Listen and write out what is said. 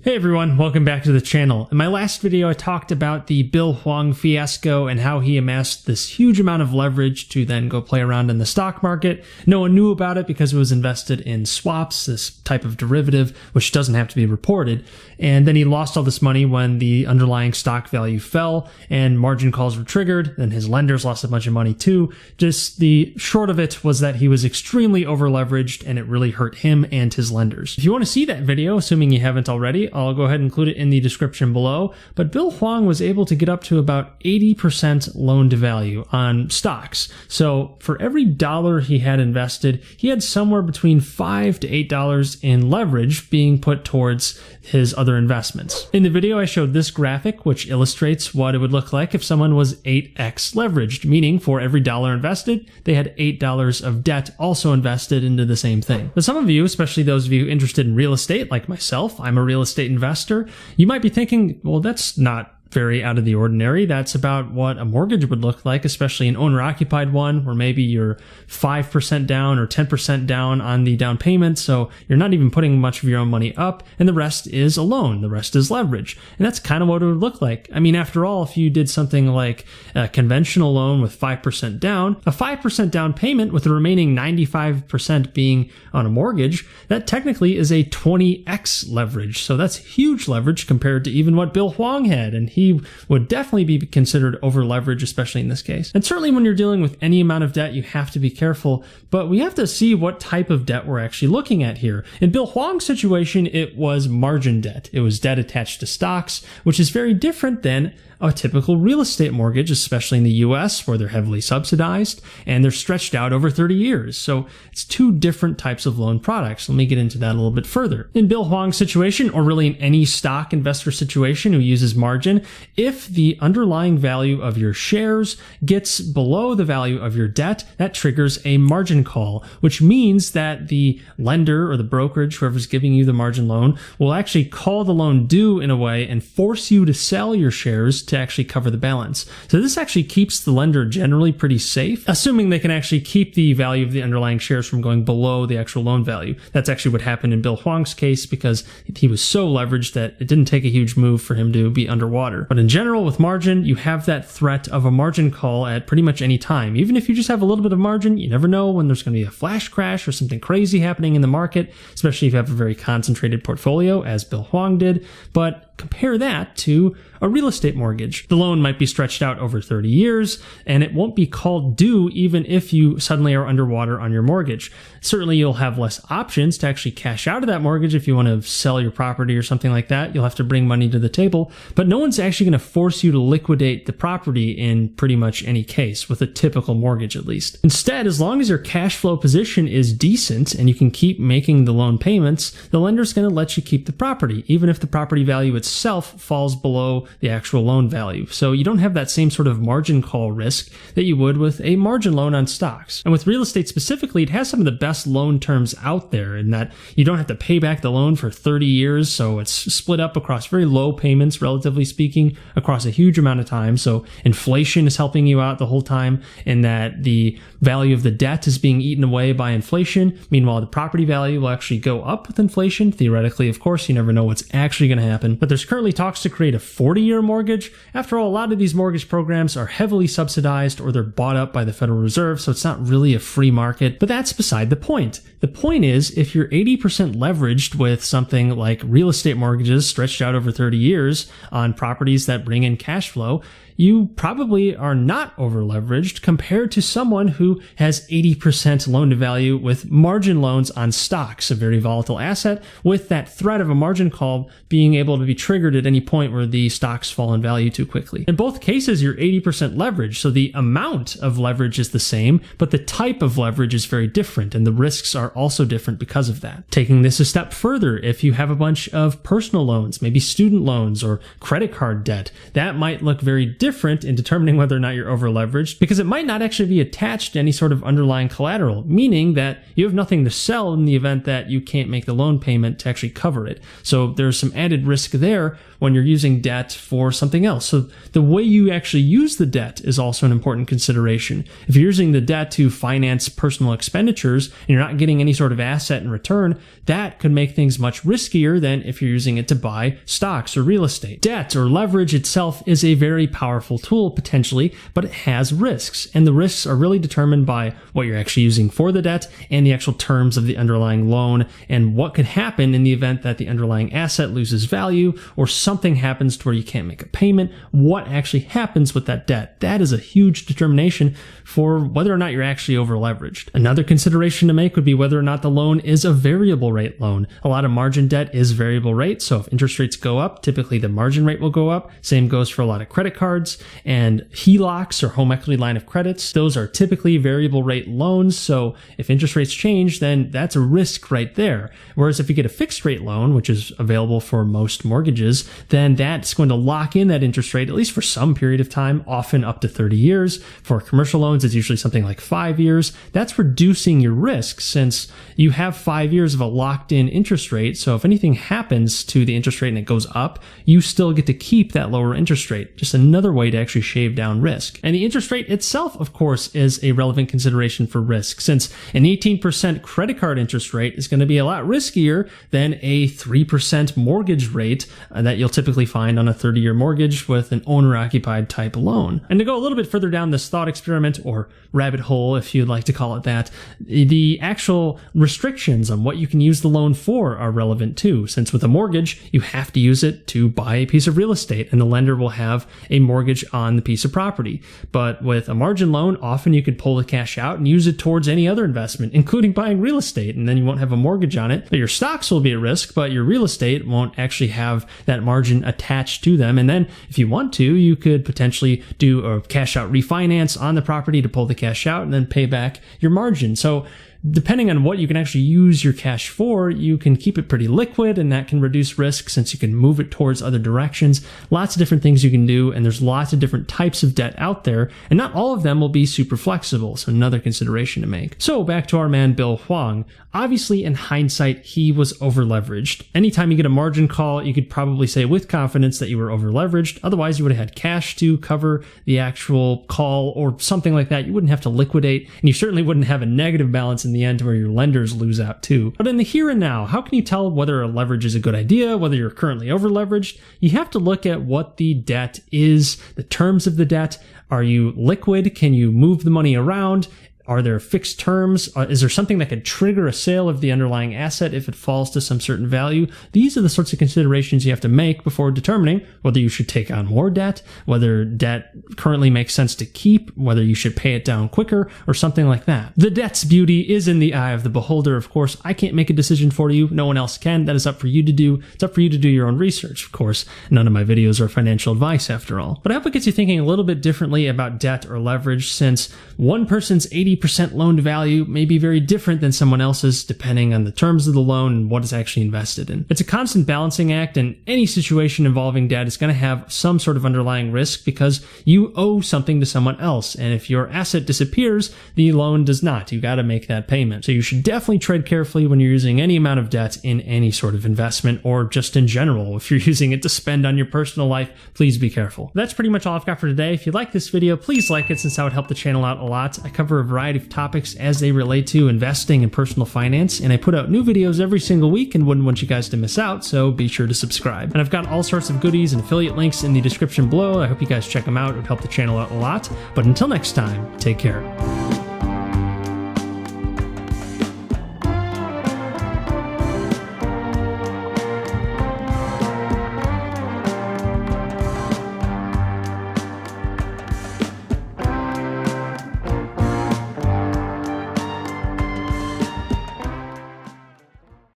Hey everyone, welcome back to the channel. In my last video I talked about the Bill Hwang fiasco and how he amassed this huge amount of leverage to then go play around in the stock market. No one knew about it because it was invested in swaps, this type of derivative which doesn't have to be reported. And then he lost all this money when the underlying stock value fell and margin calls were triggered. Then his lenders lost a bunch of money too. Just the short of it was that he was extremely over leveraged and it really hurt him and his lenders. If you want to see that video, assuming you haven't already, I'll go ahead and include it in the description below. But Bill Hwang was able to get up to about 80% loan to value on stocks. So for every dollar he had invested, he had somewhere between $5 to $8 in leverage being put towards his other investments. In the video, I showed this graphic, which illustrates what it would look like if someone was 8x leveraged, meaning for every dollar invested, they had $8 of debt also invested into the same thing. But some of you, especially those of you interested in real estate like myself, I'm a real estate investor, you might be thinking, well, that's not very out of the ordinary. That's about what a mortgage would look like, especially an owner-occupied one, where maybe you're 5% down or 10% down on the down payment, so you're not even putting much of your own money up, and the rest is a loan, the rest is leverage. And that's kind of what it would look like. I mean, after all, if you did something like a conventional loan with 5% down, a 5% down payment with the remaining 95% being on a mortgage, that technically is a 20x leverage. So that's huge leverage compared to even what Bill Hwang had, and he would definitely be considered over leverage, especially in this case. And certainly when you're dealing with any amount of debt, you have to be careful, but we have to see what type of debt we're actually looking at here. In Bill Hwang's situation, it was margin debt. It was debt attached to stocks, which is very different than a typical real estate mortgage, especially in the US where they're heavily subsidized and they're stretched out over 30 years. So it's two different types of loan products. Let me get into that a little bit further. In Bill Hwang's situation, or really in any stock investor situation who uses margin, if the underlying value of your shares gets below the value of your debt, that triggers a margin call, which means that the lender or the brokerage, whoever's giving you the margin loan, will actually call the loan due in a way and force you to sell your shares to actually cover the balance. So this actually keeps the lender generally pretty safe, assuming they can actually keep the value of the underlying shares from going below the actual loan value. That's actually what happened in Bill Hwang's case because he was so leveraged that it didn't take a huge move for him to be underwater. But in general, with margin, you have that threat of a margin call at pretty much any time. Even if you just have a little bit of margin, you never know when there's going to be a flash crash or something crazy happening in the market, especially if you have a very concentrated portfolio, as Bill Hwang did. But compare that to a real estate mortgage. The loan might be stretched out over 30 years, and it won't be called due even if you suddenly are underwater on your mortgage. Certainly, you'll have less options to actually cash out of that mortgage if you want to sell your property or something like that. You'll have to bring money to the table, but no one's actually going to force you to liquidate the property in pretty much any case, with a typical mortgage at least. Instead, as long as your cash flow position is decent and you can keep making the loan payments, the lender's going to let you keep the property, even if the property value itself falls below the actual loan value. So you don't have that same sort of margin call risk that you would with a margin loan on stocks. And with real estate specifically, it has some of the best loan terms out there in that you don't have to pay back the loan for 30 years. So it's split up across very low payments, relatively speaking, across a huge amount of time. So inflation is helping you out the whole time in that the value of the debt is being eaten away by inflation. Meanwhile, the property value will actually go up with inflation. Theoretically, of course, you never know what's actually going to happen. But there's currently talks to create a 40-year mortgage. After all, a lot of these mortgage programs are heavily subsidized or they're bought up by the Federal Reserve, so it's not really a free market. But that's beside the point. The point is, if you're 80% leveraged with something like real estate mortgages stretched out over 30 years on properties that bring in cash flow, you probably are not over leveraged compared to someone who has 80% loan to value with margin loans on stocks, a very volatile asset, with that threat of a margin call being able to be triggered at any point where the stocks fall in value too quickly. In both cases, you're 80% leverage, so the amount of leverage is the same, but the type of leverage is very different, and the risks are also different because of that. Taking this a step further, if you have a bunch of personal loans, maybe student loans or credit card debt, that might look very different in determining whether or not you're over leveraged, because it might not actually be attached to any sort of underlying collateral, meaning that you have nothing to sell in the event that you can't make the loan payment to actually cover it. So there's some added risk there there when you're using debt for something else. So the way you actually use the debt is also an important consideration. If you're using the debt to finance personal expenditures and you're not getting any sort of asset in return, that could make things much riskier than if you're using it to buy stocks or real estate. Debt or leverage itself is a very powerful tool potentially, but it has risks, and the risks are really determined by what you're actually using for the debt and the actual terms of the underlying loan and what could happen in the event that the underlying asset loses value or something happens to where you can't make a payment. What actually happens with that debt? That is a huge determination for whether or not you're actually over leveraged. Another consideration to make would be whether or not the loan is a variable rate loan. A lot of margin debt is variable rate, so if interest rates go up, typically the margin rate will go up. Same goes for a lot of credit cards and HELOCs or home equity line of credits. Those are typically variable rate loans, so if interest rates change, then that's a risk right there. Whereas if you get a fixed rate loan, which is available for most mortgages, then that's going to lock in that interest rate, at least for some period of time, often up to 30 years. For commercial loans, it's usually something like 5 years. That's reducing your risk since you have 5 years of a locked in interest rate. So if anything happens to the interest rate and it goes up, you still get to keep that lower interest rate. Just another way to actually shave down risk. And the interest rate itself, of course, is a relevant consideration for risk, since an 18% credit card interest rate is going to be a lot riskier than a 3% mortgage rate that you'll typically find on a 30-year mortgage with an owner-occupied type loan. And to go a little bit further down this thought experiment, or rabbit hole if you'd like to call it that, the actual restrictions on what you can use the loan for are relevant too, since with a mortgage, you have to use it to buy a piece of real estate, and the lender will have a mortgage on the piece of property. But with a margin loan, often you could pull the cash out and use it towards any other investment, including buying real estate, and then you won't have a mortgage on it. But your stocks will be at risk, but your real estate won't actually have that margin attached to them. And then if you want to, you could potentially do a cash out refinance on the property to pull the cash out and then pay back your margin. So depending on what you can actually use your cash for, you can keep it pretty liquid, and that can reduce risk since you can move it towards other directions. Lots of different things you can do, and there's lots of different types of debt out there, and not all of them will be super flexible, so another consideration to make. So back to our man Bill Hwang. Obviously, in hindsight, he was over-leveraged. Anytime you get a margin call, you could probably say with confidence that you were over-leveraged. Otherwise, you would have had cash to cover the actual call or something like that. You wouldn't have to liquidate, and you certainly wouldn't have a negative balance in the end where your lenders lose out too. But in the here and now, how can you tell whether a leverage is a good idea, whether you're currently over-leveraged? You have to look at what the debt is, the terms of the debt. Are you liquid? Can you move the money around? Are there fixed terms? Is there something that could trigger a sale of the underlying asset if it falls to some certain value? These are the sorts of considerations you have to make before determining whether you should take on more debt, whether debt currently makes sense to keep, whether you should pay it down quicker, or something like that. The debt's beauty is in the eye of the beholder, of course. I can't make a decision for you. No one else can. That is up for you to do. It's up for you to do your own research. Of course, none of my videos are financial advice after all. But I hope it gets you thinking a little bit differently about debt or leverage, since one person's 80% loan to value may be very different than someone else's depending on the terms of the loan and what is actually invested in. It's a constant balancing act, and any situation involving debt is going to have some sort of underlying risk because you owe something to someone else, and if your asset disappears, the loan does not. You got to make that payment. So you should definitely tread carefully when you're using any amount of debt in any sort of investment, or just in general. If you're using it to spend on your personal life, please be careful. That's pretty much all I've got for today. If you like this video, please like it, since that would help the channel out a lot. I cover a variety of topics as they relate to investing and personal finance, and I put out new videos every single week and wouldn't want you guys to miss out, so be sure to subscribe. And I've got all sorts of goodies and affiliate links in the description below. I hope you guys check them out. It would help the channel out a lot. But until next time, take care.